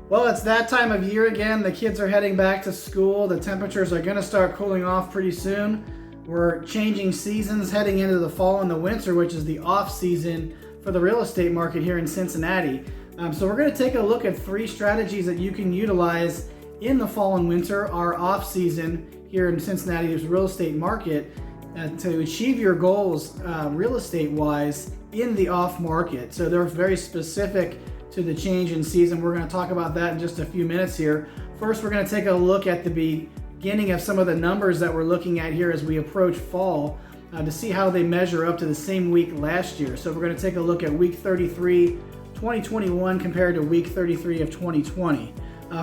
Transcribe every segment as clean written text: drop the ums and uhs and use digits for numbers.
Well, it's that time of year again. The kids are heading back to school. The temperatures are going to start cooling off pretty soon. We're changing seasons, heading into the fall and the winter, which is the off season for the real estate market here in Cincinnati. So we're going to take a look at 3 strategies that you can utilize in the fall and winter, our off season here in Cincinnati's real estate market, to achieve your goals real estate wise in the off market. So they're very specific to the change in season. We're going to talk about that in just a few minutes here. First, we're going to take a look at the beginning of some of the numbers that we're looking at here as we approach fall to see how they measure up to the same week last year. So we're going to take a look at week 33, 2021 compared to week 33 of 2020.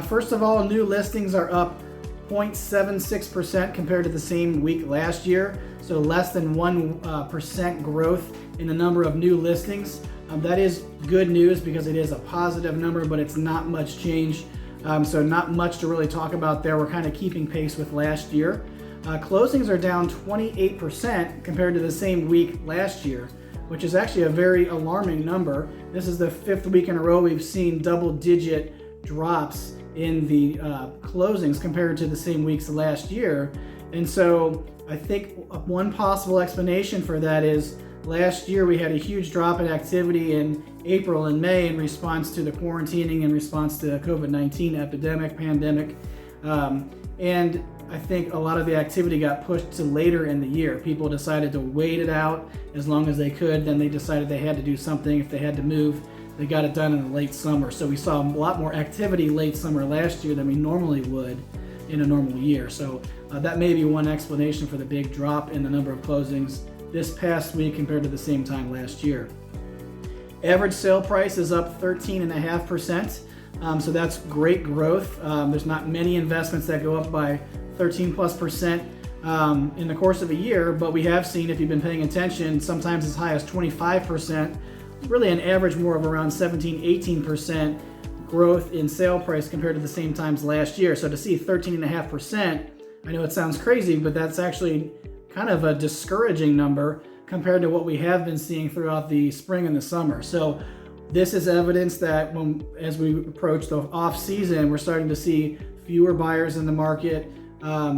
First of all, new listings are up 0.76% compared to the same week last year. So less than 1% growth in the number of new listings. That is good news because it is a positive number, but it's not much change. So not much to really talk about there. We're kind of keeping pace with last year. Closings are down 28% compared to the same week last year, which is actually a very alarming number. This is the 5th week in a row we've seen double-digit drops in the closings compared to the same weeks last year. And so I think one possible explanation for that is last year we had a huge drop in activity in April and May in response to the quarantining, in response to the COVID-19 pandemic. And I think a lot of the activity got pushed to later in the year. People decided to wait it out as long as they could. Then they decided they had to do something. If they had to move, they got it done in the late summer. So we saw a lot more activity late summer last year than we normally would in a normal year. So that may be one explanation for the big drop in the number of closings this past week compared to the same time last year. Average sale price is up 13.5%. So that's great growth. There's not many investments that go up by 13+% in the course of a year, but we have seen, if you've been paying attention, sometimes as high as 25%, really an average more of around 17-18% growth in sale price compared to the same times last year. So to see 13.5%, I know it sounds crazy, but that's actually kind of a discouraging number compared to what we have been seeing throughout the spring and the summer. So this is evidence that as we approach the off season, we're starting to see fewer buyers in the market.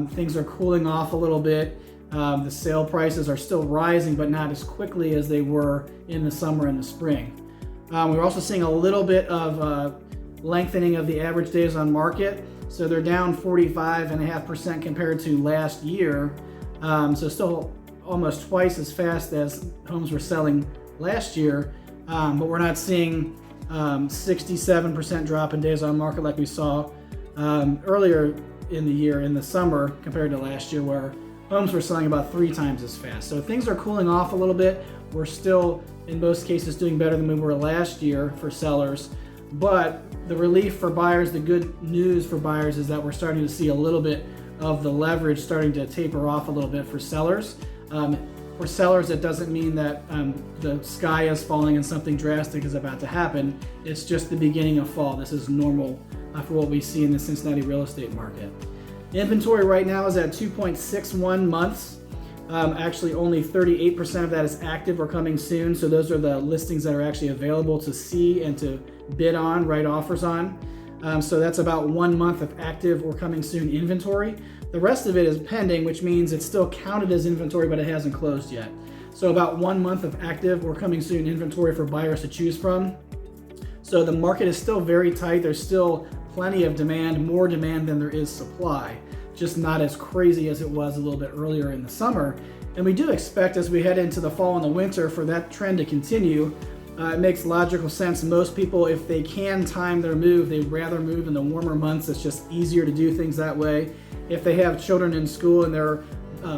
Things are cooling off a little bit. The sale prices are still rising, but not as quickly as they were in the summer and the spring. We're also seeing a little bit of lengthening of the average days on market. So they're down 45.5% compared to last year. So still almost twice as fast as homes were selling last year. But we're not seeing 67% drop in days on market like we saw earlier in the year in the summer compared to last year, where homes were selling about 3 times as fast. So things are cooling off a little bit. We're still, in most cases, doing better than we were last year for sellers. But the relief for buyers, the good news for buyers, is that we're starting to see a little bit of the leverage starting to taper off a little bit for sellers. For sellers, it doesn't mean that the sky is falling and something drastic is about to happen. It's just the beginning of fall. This is normal for what we see in the Cincinnati real estate market. Inventory right now is at 2.61 months. Actually, only 38% of that is active or coming soon. So those are the listings that are actually available to see and to bid on, write offers on. So that's about 1 month of active or coming soon inventory. The rest of it is pending, which means it's still counted as inventory, but it hasn't closed yet. So about 1 month of active or coming soon inventory for buyers to choose from. So the market is still very tight. There's still plenty of demand, more demand than there is supply, just not as crazy as it was a little bit earlier in the summer. And we do expect, as we head into the fall and the winter, for that trend to continue. It makes logical sense. Most people, if they can time their move, they'd rather move in the warmer months. It's just easier to do things that way. If they have children in school and they're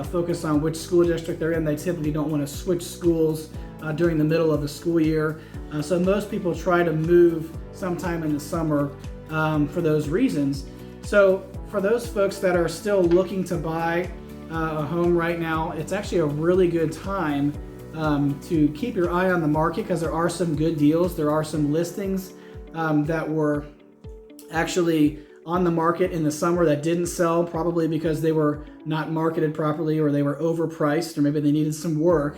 focused on which school district they're in, they typically don't want to switch schools during the middle of the school year. So most people try to move sometime in the summer for those reasons. So for those folks that are still looking to buy a home right now, it's actually a really good time to keep your eye on the market, because there are some good deals. There are some listings that were actually on the market in the summer that didn't sell, probably because they were not marketed properly, or they were overpriced, or maybe they needed some work.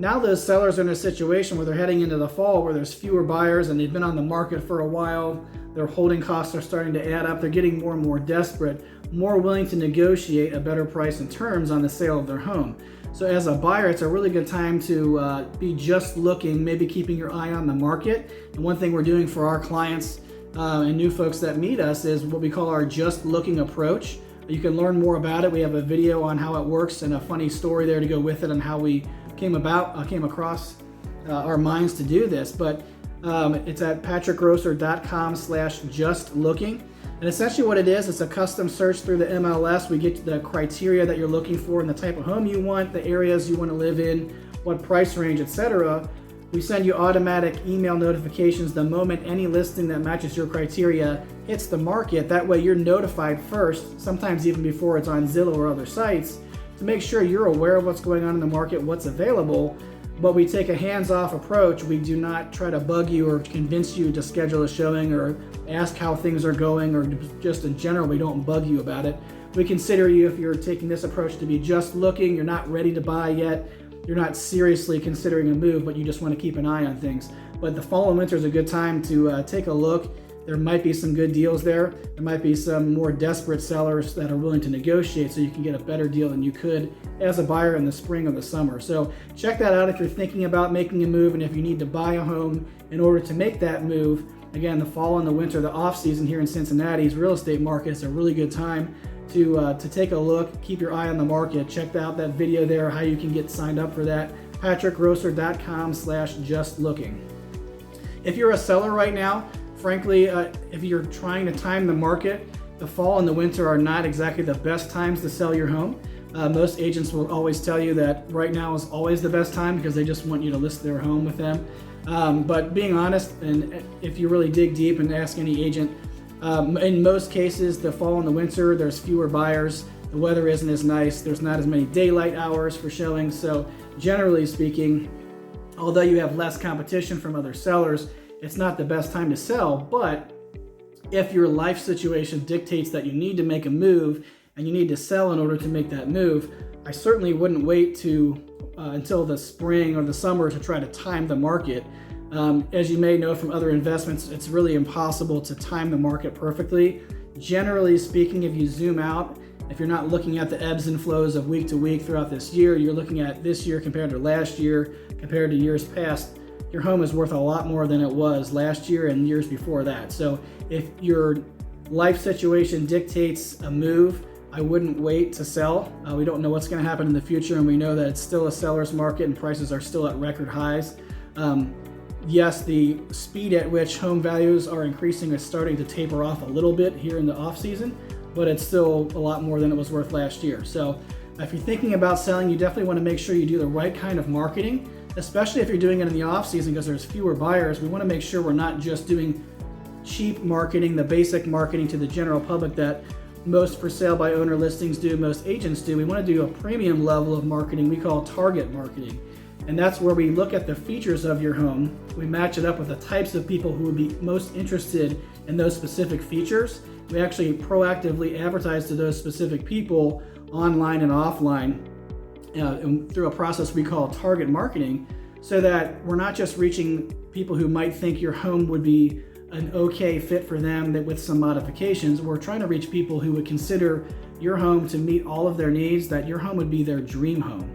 now those sellers are in a situation where they're heading into the fall where there's fewer buyers and they've been on the market for a while. Their holding costs are starting to add up. They're getting more and more desperate, more willing to negotiate a better price and terms on the sale of their home. So as a buyer, it's a really good time to be just looking, maybe keeping your eye on the market. And one thing we're doing for our clients and new folks that meet us is what we call our just looking approach. You can learn more about it. We have a video on how it works and a funny story there to go with it on how we came across our minds to do this. But it's at patrickgrosser.com/justlooking. And essentially what it is, it's a custom search through the MLS. We get the criteria that you're looking for and the type of home you want, the areas you want to live in, what price range, etc. We send you automatic email notifications the moment any listing that matches your criteria hits the market. That way you're notified first, sometimes even before it's on Zillow or other sites, to make sure you're aware of what's going on in the market, what's available. But we take a hands-off approach. We do not try to bug you or convince you to schedule a showing or ask how things are going, or just in general, we don't bug you about it. We consider you, if you're taking this approach, to be just looking, you're not ready to buy yet, you're not seriously considering a move, but you just want to keep an eye on things. But the fall and winter is a good time to take a look. There might be some good deals there. There might be some more desperate sellers that are willing to negotiate so you can get a better deal than you could as a buyer in the spring or the summer. So check that out if you're thinking about making a move, and if you need to buy a home in order to make that move. Again, the fall and the winter, the off season here in Cincinnati's real estate market is a really good time to take a look, keep your eye on the market. Check out that video there, how you can get signed up for that, patrickgrosser.com/justlooking. If you're a seller right now, frankly, if you're trying to time the market, the fall and the winter are not exactly the best times to sell your home. Most agents will always tell you that right now is always the best time because they just want you to list their home with them. But being honest, and if you really dig deep and ask any agent, in most cases, the fall and the winter, there's fewer buyers. The weather isn't as nice. There's not as many daylight hours for showings. So generally speaking, although you have less competition from other sellers, it's not the best time to sell. But if your life situation dictates that you need to make a move and you need to sell in order to make that move, I certainly wouldn't wait until the spring or the summer to try to time the market. As you may know from other investments, it's really impossible to time the market perfectly. Generally speaking, if you zoom out, if you're not looking at the ebbs and flows of week to week throughout this year, you're looking at this year compared to last year, compared to years past, your home is worth a lot more than it was last year and years before that. So if your life situation dictates a move, I wouldn't wait to sell. We don't know what's going to happen in the future, and we know that it's still a seller's market and prices are still at record highs. Yes, the speed at which home values are increasing is starting to taper off a little bit here in the off season, but it's still a lot more than it was worth last year. So if you're thinking about selling, you definitely want to make sure you do the right kind of marketing, especially if you're doing it in the off season because there's fewer buyers. We want to make sure we're not just doing cheap marketing, the basic marketing to the general public that most for sale by owner listings do, most agents do. We want to do a premium level of marketing we call target marketing. And that's where we look at the features of your home. We match it up with the types of people who would be most interested in those specific features. We actually proactively advertise to those specific people online and offline through a process we call target marketing, so that we're not just reaching people who might think your home would be an okay fit for them that with some modifications. We're trying to reach people who would consider your home to meet all of their needs, that your home would be their dream home.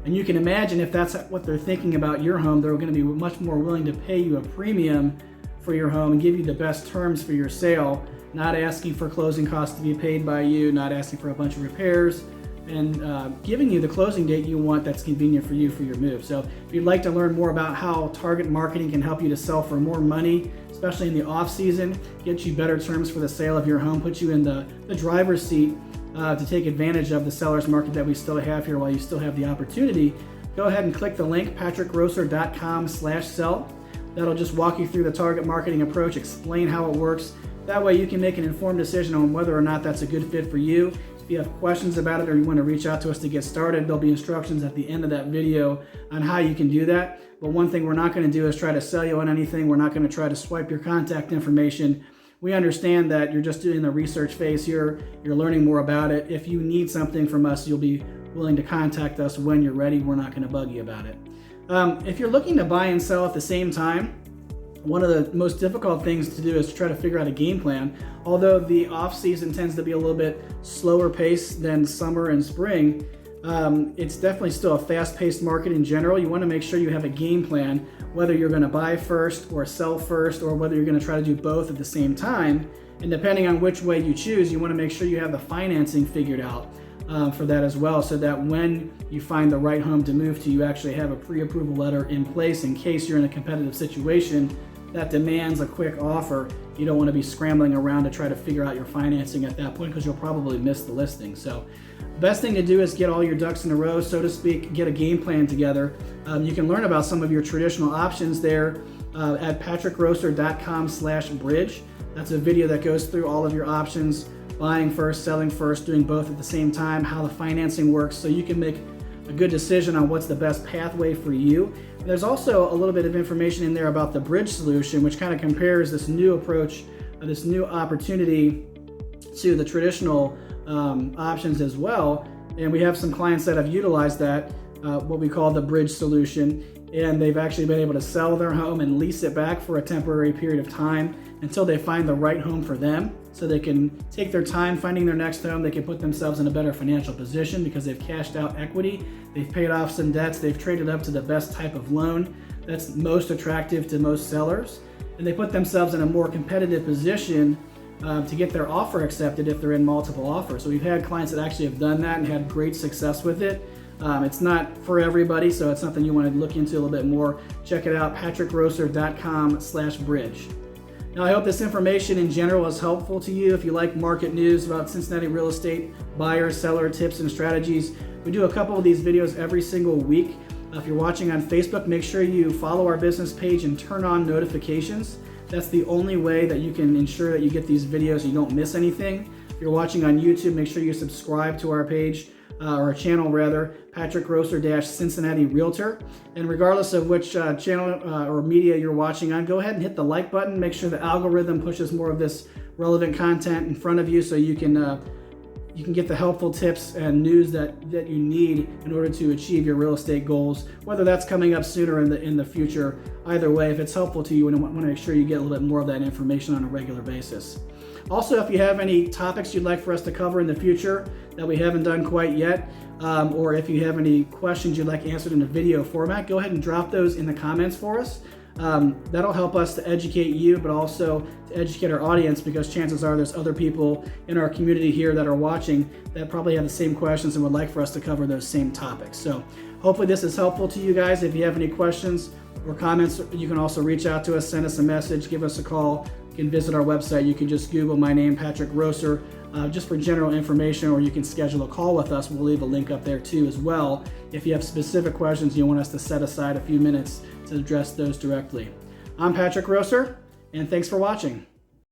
And you can imagine if that's what they're thinking about your home, they're going to be much more willing to pay you a premium for your home and give you the best terms for your sale, not asking for closing costs to be paid by you, not asking for a bunch of repairs, and giving you the closing date you want that's convenient for you for your move. So if you'd like to learn more about how target marketing can help you to sell for more money, especially in the off season, get you better terms for the sale of your home, put you in the driver's seat to take advantage of the seller's market that we still have here while you still have the opportunity, go ahead and click the link, patrickgrosser.com/sell. That'll just walk you through the target marketing approach, explain how it works. That way you can make an informed decision on whether or not that's a good fit for you. If you have questions about it or you want to reach out to us to get started, there'll be instructions at the end of that video on how you can do that. But one thing we're not going to do is try to sell you on anything. We're not going to try to swipe your contact information. We understand that you're just doing the research phase here. You're learning more about it. If you need something from us, you'll be willing to contact us when you're ready. We're not going to bug you about it. If you're looking to buy and sell at the same time, one of the most difficult things to do is to try to figure out a game plan. Although the off season tends to be a little bit slower paced than summer and spring, it's definitely still a fast-paced market in general. You want to make sure you have a game plan, whether you're going to buy first or sell first, or whether you're going to try to do both at the same time. And depending on which way you choose, you want to make sure you have the financing figured out for that as well, so that when you find the right home to move to, you actually have a pre-approval letter in place in case you're in a competitive situation that demands a quick offer. You don't want to be scrambling around to try to figure out your financing at that point, because you'll probably miss the listing. So best thing to do is get all your ducks in a row, so to speak, get a game plan together. You can learn about some of your traditional options there at patrickgrosser.com/bridge. That's a video that goes through all of your options, buying first, selling first, doing both at the same time, how the financing works, so you can make a good decision on what's the best pathway for you. There's also a little bit of information in there about the bridge solution, which kind of compares this new approach, this new opportunity to the traditional options as well. And we have some clients that have utilized that, what we call the bridge solution, and they've actually been able to sell their home and lease it back for a temporary period of time until they find the right home for them, so they can take their time finding their next home. They can put themselves in a better financial position because they've cashed out equity, they've paid off some debts, they've traded up to the best type of loan that's most attractive to most sellers, and they put themselves in a more competitive position to get their offer accepted if they're in multiple offers. So we've had clients that actually have done that and had great success with it. It's not for everybody, so it's something you want to look into a little bit more. Check it out, patrickgrosser.com/bridge. Now, I hope this information in general is helpful to you. If you like market news about Cincinnati real estate, buyer, seller tips and strategies, we do a couple of these videos every single week. If you're watching on Facebook, make sure you follow our business page and turn on notifications. That's the only way that you can ensure that you get these videos and you don't miss anything. If you're watching on YouTube, make sure you subscribe to our page, or our channel rather, Patrick Grosser-Cincinnati Realtor. And regardless of which channel or media you're watching on, go ahead and hit the like button. Make sure the algorithm pushes more of this relevant content in front of you, so you can get the helpful tips and news that you need in order to achieve your real estate goals, whether that's coming up sooner in the future. Either way, if it's helpful to you, and want to make sure you get a little bit more of that information on a regular basis. Also, if you have any topics you'd like for us to cover in the future that we haven't done quite yet, or if you have any questions you'd like answered in a video format, go ahead and drop those in the comments for us. That'll help us to educate you, but also to educate our audience, because chances are there's other people in our community here that are watching that probably have the same questions and would like for us to cover those same topics. So hopefully this is helpful to you guys. If you have any questions or comments, you can also reach out to us, send us a message, give us a call. You can visit our website. You can just Google my name, Patrick Grosser, just for general information, or you can schedule a call with us. We'll leave a link up there too as well if you have specific questions you want us to set aside a few minutes to address those directly. I'm Patrick Grosser, and thanks for watching.